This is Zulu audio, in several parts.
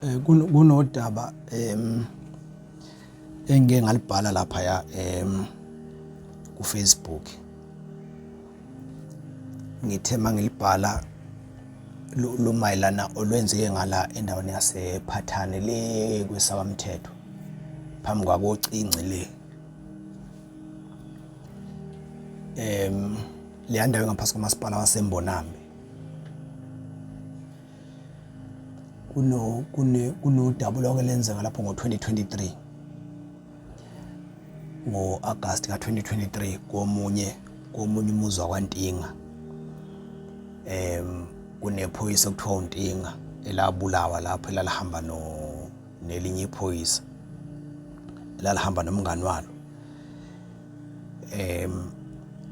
Kunodaba engike ngalibhala lapha ku-Facebook. Ngithe mangilibhala lumayelana olwenzeke ngala endaweni yasePhathane le kwesakwamthetho phambi kwakocinci le. Le ndawo ngaphansi komasipala waseMbonambi. Kunodaba lokho lenzeka lapho ngo-2023 ngo-August ka-2023 komunye umuzi wakwaNtinga. Kunephoyisa okuthiwa uNtinga elabulawa lapho elalihamba nelinye iphoyisa elalihamba nomngani walo.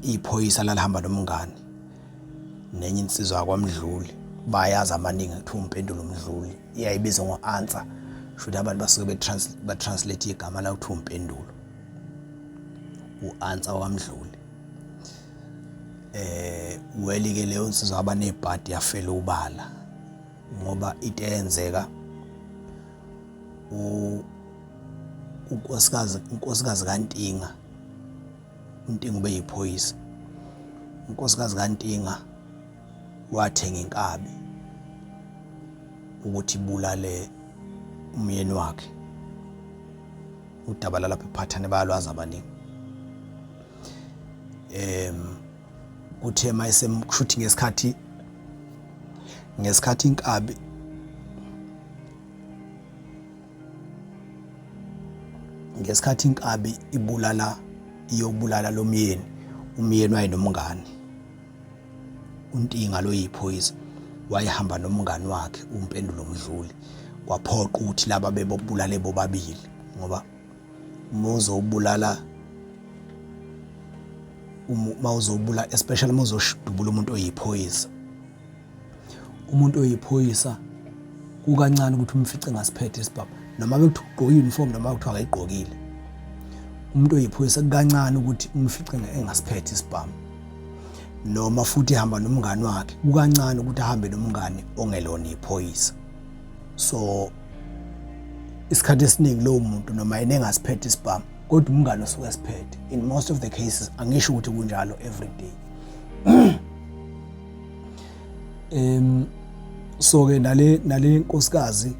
Iphoyisa lalihamba nomngani nenye insizwa yakwaMdluli bayazi amaningi kuthiwa uMpendulo Mdluli iyayibizwa ngo-answer shothi abantu basuke betranslate igama la kuthiwa uMpendulo u-answer waMdluli. Welike leyo insizwa abanebhadi yafela ubala ngoba into eyenzeka unkosikazi kaNtinga uNtinga ube yiphoyisa. Unkosikazi kaNtinga wathenga inkabi ukuthi ibulale umyeni wakhe. Udaba lapha ePhathane bayalwazi abaningi. Kuthe mayisemshuthi ngesikhathi inkabi iyobulala lo umyeni wayenomngani. uNtinga lo yiphoyisa wayehamba nomngani wakhe uMpendulo Mdluli. Kwaphoqa ukuthi laba bebobulale bobabili ngoba mawuzobula especially mawuzoshudubula umuntu oyiphoyisa. Umuntu oyiphoyisa kukancane ukuthi umfice ngasiphethe isibhamu noma bekuthi ugqoke uniform noma kuthiwa akayigqokile. Umuntu oyiphoyisa kukancane ukuthi umfice engasiphethe isibhamu noma futhi ehamba nomngani wakhe kukancane ukuthi ahambe nomngani ongelona iphoyisa. So isikhathi esiningi lo muntu noma yena engasiphethe isibhamu kodwa umngani osuke esiphethe. In most of the cases angisho ukuthi kunjalo every day. So ke nale nkosikazi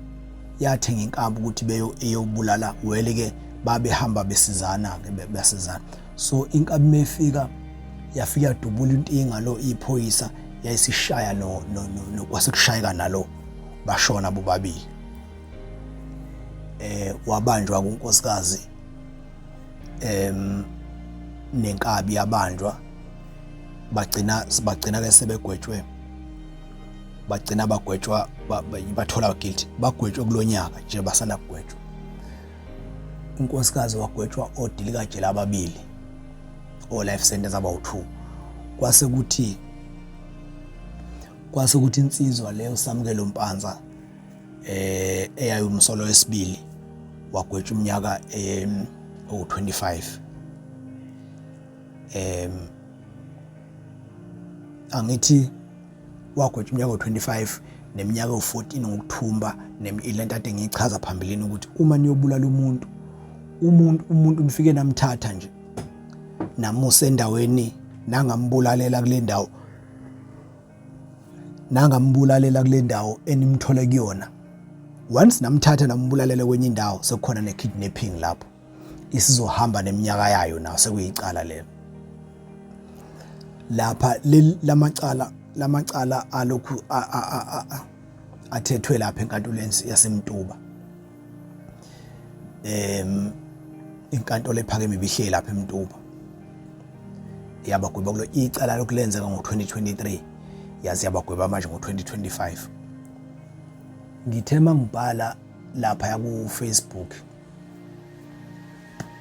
yathenga inkambi ukuthi eyobulala welike babehamba besizana ke besizana. So inkabi mefika yafika yadubula uNtinga lo iphoyisa yayisishaya kwasekushayeka nalo bashona bobabili. Wabanjwa kunkosikazi nenkabi yabanjwa bagcina ke sebegwetshwe bagwetshwa bathola guilty bagwetshwe kulonyaka nje basanda kugwetshwa. Unkosikazi wagwetshwa odilika jele ababili life sentence aba-2. Kwase kuthi insizwa leyo Samukelo Mpanza eyayumsolo wesibili wagwetshwa umnyaka o-25. Angithi wagwetshwa umnyaka o-25 neminyaka o-14 ngokuthumba ilento ade ngiyichaza phambilini ukuthi uma niyobulala umuntu nifike namthatha nje namusa endaweni nangambulalela kule ndawo enimthole kuyona. Once namthatha nambulalela kwenye indawo sekukhona ne-kidnapping lapho isizohamba neminyaka yayo nayo sekuyicala lelo. Lapha lamacala alokhu athethwe lapha enkantolo yaseMtuba. Inkantolo ephakeme ibihleli lapha eMtuba. Yabagweba kulo icala lokulenzeka ngo-2023 yazi yabagweba manje ngo-2025. Ngithe mangibhala lapha ku-Facebook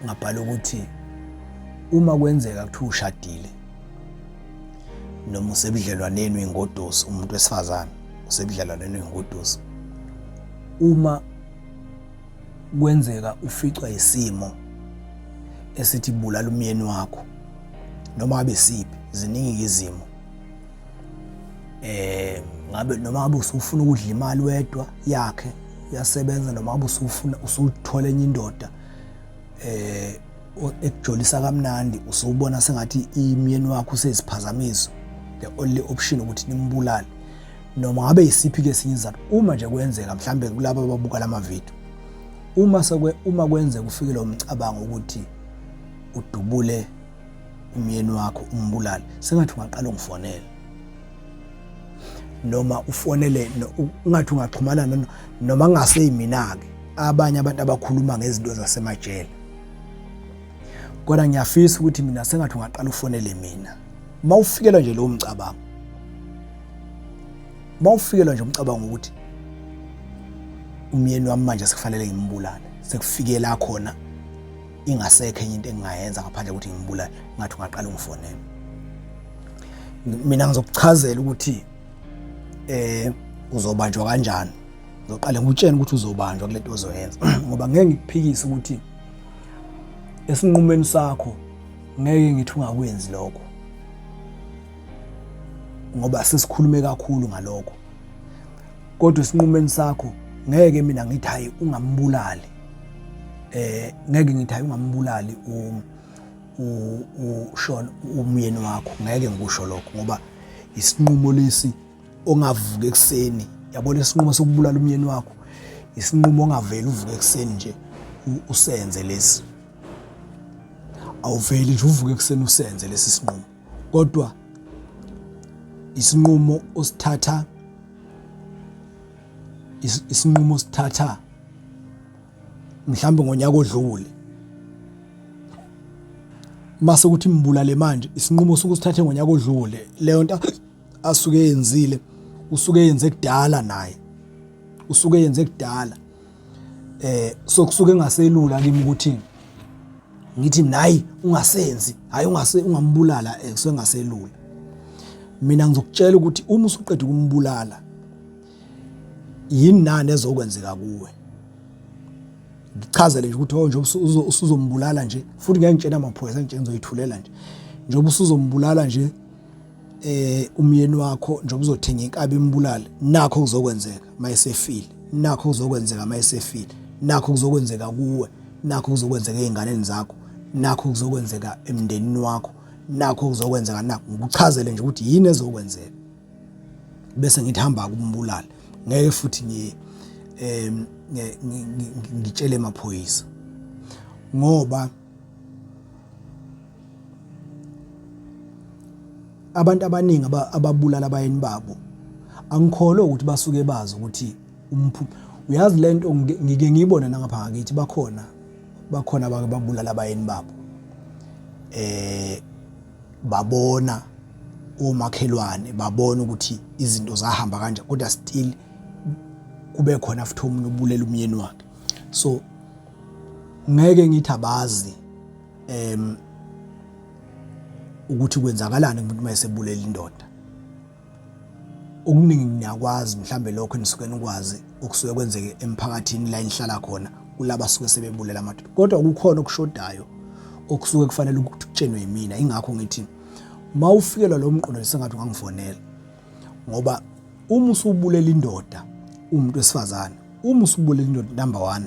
ngabhala ukuthi uma kwenzeka kuthiwa ushadile noma usebudlelwaneni ingodosi umuntu wesifazane usebudlelwaneni ingodosi, uma kwenzeka uficwa isimo esithi bulala umyeni wakho noma abe siphi ziningi izimo ngabe noma ngabe usufuna ukudla imali wedwa yakhe uyasebenza noma ngabe usuthola enye indoda ekujolisa kamnandi, usubona sengathi imyeni wakho usesiphazamiso, the only option ukuthi nimbulale noma ngabe isiphi ke esinye izathu. Uma nje kwenzeka mhlambe kulabo ababuka lama video, uma kwenzeka ufike lo mcabango ukuthi udubule umyeni wakho umbulale, sengathi ungaqala ungifonela noma ufonele, ungathi ungaxhumana noma ngaseyimina ke abanye abantu abakhuluma ngezinto zasemajele. Kodwa ngiyafisa ukuthi mina sengathi ungaqala ufonele mina mawufikelwa nje lo mcabango, mawufikelwa nje umcabango ukuthi umyeni wami manje sekufanele ngimbulale, sekufike la khona ingasekho enye into engingayenza ngaphandle ukuthi ngimbulale, ngathi ungaqala ungifonela. Mina ngizokuchazela ukuthi uzobanjwa kanjani, ngizoqala ngikutshela ukuthi uzobanjwa kule nto ozoyenza ngoba ngeke ngikuphikise ukuthi esinqumeni sakho ngeke ngithi ungakwenzi lokho, ngoba sesikhulume kakhulu ngalokho. Kodwa esinqumeni sakho ngeke mina ngithi hayi ungambulali, ngeke ngithi hayi ungambulali uShona umyeni wakho, ngeke ngikusho lokho ngoba isinqumo lesi ongavuka ekseni. Yabona isinqumo sokubulala umyeni wakho isinqumo ongavela uvuka ekseni nje usenze lesi, awuveli nje uvuka ekseni usenze lesi sinqumo, kodwa isinqumo osithatha, isinqumo osithatha mhlambe ngonyaka odlule, mase ukuthi imbulale manje, isinqumo sokusithathe ngonyaka odlule, leyo nto asuke yenzile usuke yenze kudala naye, usuke yenze kudala. Sokusuke engaselula kimi ukuthi ngithi nayi ungasenzi, hayi ungambulala, kusuke engaselula. Mina ngizokutshela ukuthi uma usuqeda ukumbulala yini nani ezokwenzeka kuwe. Ngichazele nje ukuthi nje usuzombulala nje, futhi ngeke ngitshela amaphoyisa, ngitshela ngizoyithulela nje. Njengoba usuzombulala nje umyeni wakho, njengoba uzothenga inkabi imbulale, nakho kuzokwenzeka mayesefile, nakho kuzokwenzeka mayesefile, nakho kuzokwenzeka kuwe, nakho kuzokwenzeka einganeni zakho, nakho kuzokwenzeka emndenini wakho, nakho kuzokwenzeka nakho. Ngikuchazele nje ukuthi yini ezokwenzeka bese ngithi hamba kumbulala. Ngeke futhi ngitshele amaphoyisa ngoba abantu abaningi ababulala abayeni babo angikholwa ukuthi basuke bazi ukuthi uyazi lento. Ngike ngiyibona nangapha ngakithi bakhona babulala abayeni babo, babona omakhelwane, babona ukuthi izinto zahamba kanje, kodwa still kube khona futhi umuntu ubulela umyeni wakhe. So ngeke ngithi abazi ukuthi kwenzakalani umuntu mayesebulela indoda. Okuningi ngiyakwazi mhlambe lokho enisuke nikwazi okusuke kwenzeke emphakathini la enihlala khona kulaba suke sebebulela amadoda, kodwa kukhona okushodayo okusuke kufanele ukuthi kutshenwe yimina. Ingakho ngithi mawufikelwa lo mqondo sengathi ungangifonela, ngoba uma usubulela indoda umuntu wesifazane, uma usubulela indoda, number 1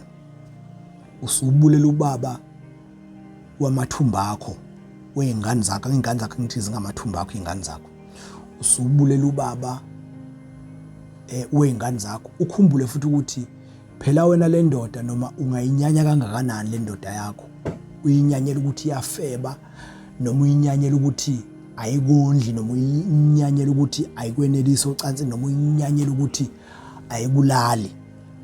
usubulela ubaba wamathumba akho, weingane zakho. Ingane zakho ngithi zingamathumba akho, ingane zakho. Usubulela ubaba weingane zakho. Ukhumbule futhi ukuthi phela wena le ndoda noma ungayinyanya kangakanani le ndoda yakho, uyinyanyela ukuthi iyafeba, noma uyinyanyela ukuthi ayikondli, noma uyinyanyela ukuthi ayikwenelisi ocansini, noma uyinyanyela ukuthi ayibulali,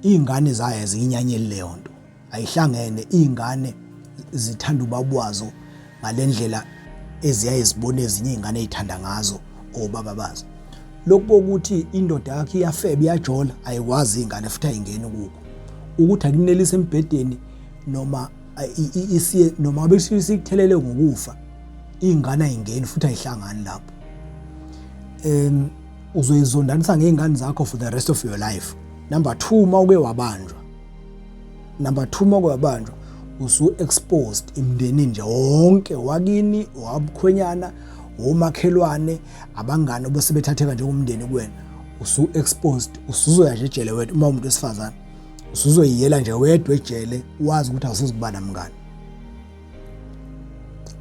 izingane zayo ziyinyanyele leyo nto, ayihlangene. Izingane zithanda ubabwazo ngalendlela eziyaye zibone ezinye izingane ezithanda ngazo obaba bazo. Lokho ukuthi indoda yakhe iyafeba, iyajola, ayikwazi izingane futhi ayingeni kuko, ukuthi akunelise embedeni noma isiye noma abe sikuthelele ngokufa, izingane ayingeni futhi ayihlangani lapho. Uzoyizondanisa ngeingane zakho for the rest of your life. Number 2, mawuke wabanjwa, usu-exposed imndeni nje wonke, wakini, wabkhwenyana, omakhelwane, abangane bose bethatheka njengomndeni kuwena. Usu-exposed, usuzoya nje ejele wena uma umuntu wesifazane, usuzoyiyela nje wedwa ejele wazi ukuthi awusezukuba namngani.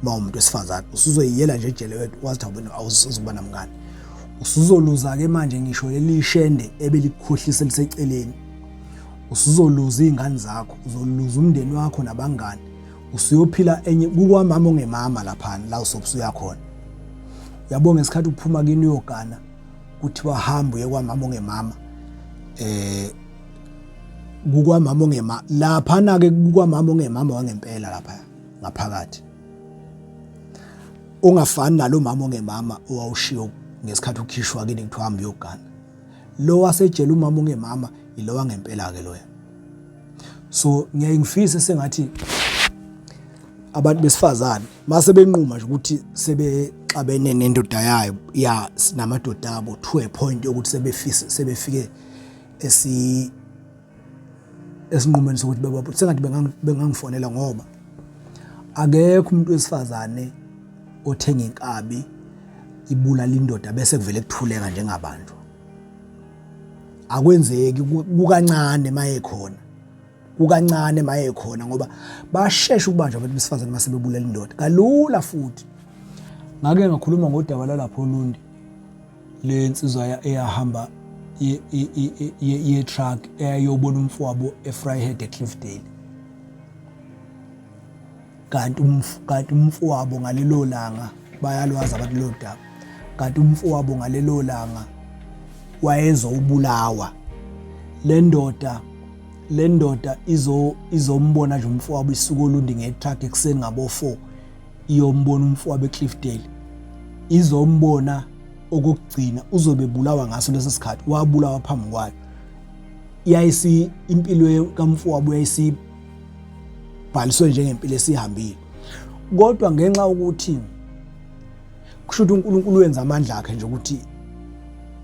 Umuntu wesifazane usuzoyiyela nje ejele wedwa wazi ukuthi awusezukuba namngani. Usuzoluza ke manje ngisho lelishende ebelikhohlisa liseceleni. Usuzoluza izingane zakho, uzoluza umndeni wakho nabangani. Usuyophila enye kukwamama ongemama lapha la usobusuya khona. Uyabonga isikhathi ukuphuma kini uyogana kuthi wahamba uye kwamama ongemama. Kukwamama ongemama lapha na ke kukwamama ongemama wangempela lapha ngaphakathi. Ungafani nalo mama ongemama owawushiyo ngesikhathi ukhishwa kini kuthiwa hamba uyogana. Lo wasejele umama ongemama ilo wangempela ke loya. So ngiyayingifisa sengathi abantu besifazane mase benquma nje ukuthi sebexabene nendoda yayo ya namadoda abo to a point yokuthi sebefike esinqumeni sokuthi bebapho sengathi bengangifonela ngoba akekho umuntu wesifazane othenga inkabi ibulala indoda bese kuvele kuthuleka njengabantu. Akwenzeki kukancane mayekhona. Kukancane mayekhona ngoba basheshe ukubanjwa abantu besifazane mase bebulala indoda. Kalula futhi. Ngake ngakhuluma ngodaba lapho eLundi. Le insizwa eyahamba ye truck eyayobona umfowabo eFryhead eCliffdale. Kanti umfowabo ngalelo langa bayalwazi abantu lo daba. Kanti umfowabo ngalelo langa wayezobulawa. Le ndoda izombona nje umfowabo isuku eLundi ngetruck ekseni ngabo 4 iyombona umfowabo eCliffdale. Izombona okugcina uzobebulawa ngaso leso sikhathi wabulawa phambi kwayo. Yayisi impilo kaMfowabo yayisi bhaliswe njengempilo esihambile. Kodwa ngenxa ukuthi kusho ukuthi uNkulunkulu wenza amandla akhe nje ukuthi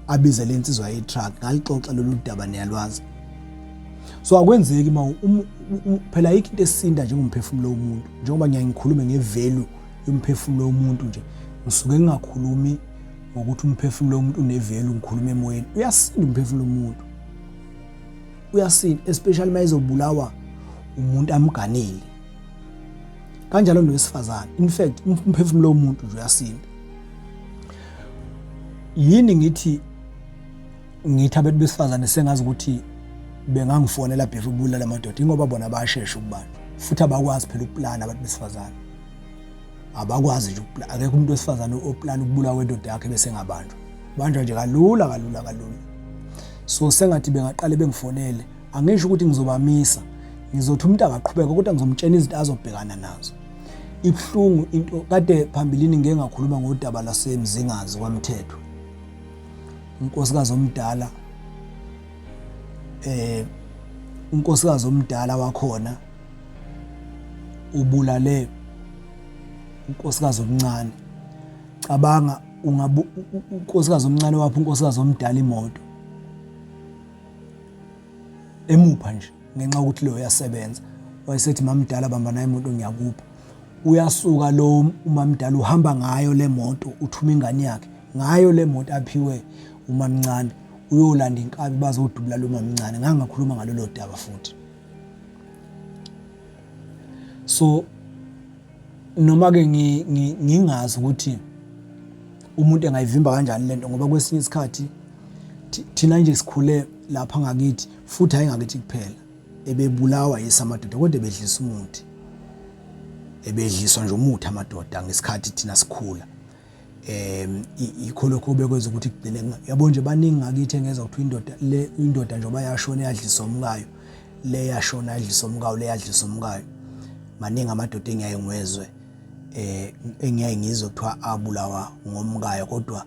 abize le insizwa ye-truck ngalixoxa lolu daba niyalwazi. So akwenzeki phela ayikho into esinda njengomphefumulo womuntu. Njengoba ngiyayikhuluma ngevalue yomphefumulo womuntu nje. Ngisuke ngingakhulumi ngokuthi umphefumulo womuntu unevalue ngikhuluma emoyeni. Uyasinda umphefumulo womuntu. Uyasinda especially mayezobulawa umuntu amganile. Kanjalo nowesifazane. In fact umphefumulo womuntu nje uyasinda. Yini ngithi abantu besifazane sengazi ukuthi bengangifonela before ubulala amadoda ingoba bona bayashesha ukubantu futhi abakwazi phela ukuplana abantu besifazane. Abakwazi nje ukuplana. Akekho umuntu wesifazane oplana ukubulawa kwendoda yakhe bese ngabantu. Banjwa nje kalula. So sengathi bengaqale bengifonele. Angisho ukuthi ngizobamisa. Ngizothi umuntu akaqhubeka kodwa ngizomtshela izinto azobhekana nazo. Ibhlungu into kade phambilini ngeke ngakhuluma ngodaba lasemzingazi kwaMthetho. Unkosikazi omdala wakhona ubulale unkosikazi omncane. Cabanga unkosikazi omncane wapha unkosikazi omdala imoto. Emupha nje ngenxa ukuthi lo uyasebenza. Wayesethi mamdala bamba nayo imoto ngiyakupha. Uyasuka lo umamdala uhamba ngayo le moto uthuma ingane yakhe. Ngayo le moto aphiwe umamncane uyolanda inkabi bazodubula lo mamncane. Ngangakhuluma ngalolo daba futhi. So noma ke ngingazi ukuthi umuntu engayivimba kanjani lento ngoba kwesinye isikhathi thina nje sikhule lapha ngakithi futhi hayi ngakithi kuphela ebebulawa yisamadoda kodwa bedlisa umuthi. Ebedliswa nje umuthi amadoda ngesikhathi thina sikhula. Ikho lokho bekwenza ukuthi kugcine yabo nje baningi ngakithi engeza ukuthi indoda nje bayashona yadlisa umkayo le yashona yadlisa umkayo le yadlisa umkayo. Maningi amadoda engiyayengwezwe engiyayengizwe kuthiwa abulawa ngomkayo kodwa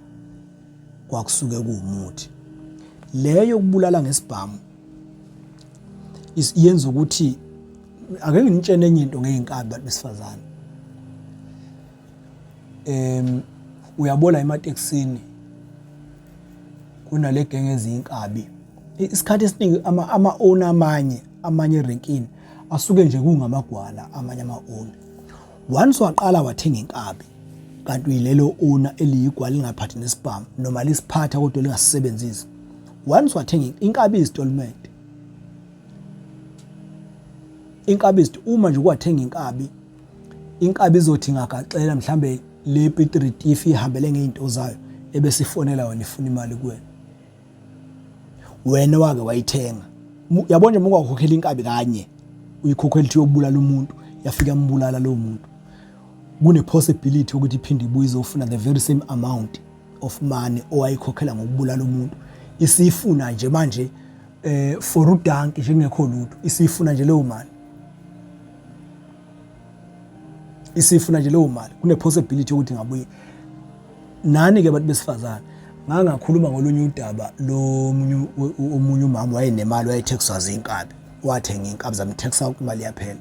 kwakusuke kuumuthi. Leyo kubulala ngesibhamu yenza ukuthi ake nginitshene enye into ngeinkabi abantu besifazane. Uyabola emateksini kunale genge ezinkabi. Isikhathi esiningi ama-owner amanye erenkini asuke nje kungamagwala amanye ama-owner. Once waqala wathenga inkabi kanti uyilelo owner eliyigwala lingaphathi nesibhamu noma lisiphatha kodwa lingasebenzisi. Once wathenga inkabi izitolment inkabi izithi uma nje kwathenga inkabi izothi ngagaxela mhlambe le Piet Retief ihambele ngeinto zayo ebese ifonela wena ifuna imali kuwena. Wena wake wayithenga. Yabona nje mungakhokhela inkabi kanye uyikhokhela ukuthi yobulala umuntu yafika ambulala lo muntu. Kune possibility ukuthi iphinde ibuye izofuna the very same amount of money owayikhokhela ngokubulala umuntu. Isifuna nje manje for udanki njengekho lutho isifuna nje leyo mali. Isifuna nje leyo mali. Kune possibility ukuthi ngabuye. Nani ke bantu besifazana ngakhuluma ngolunye udaba lo omunye umama wayenemali wayethexwa inkabi wathenga inkabi zamthexa imali yaphela.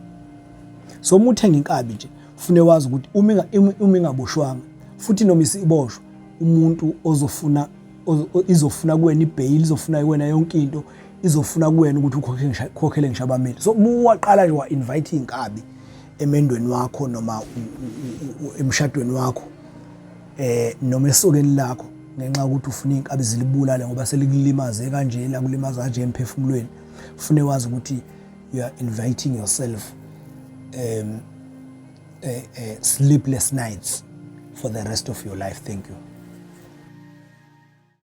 So uma uthenga inkabi nje ufune wazi ukuthi uma ingaboshwanga futhi noma isiboshwa umuntu izofuna kuwena ibail izofuna kuwena yonke into izofuna kuwena ukuthi ukhokhele ngishabameli. So muwaqala nje wa invite inkabi emendweni wakho noma emshadweni wakho noma esokeni lakho ngenxa ukuthi ufuna inkabi zilibulale ngoba selikulimaze kanje la kulimaza kanje emphefumulweni. Ufune wazi ukuthi you are inviting yourself sleepless nights for the rest of your life. Thank you.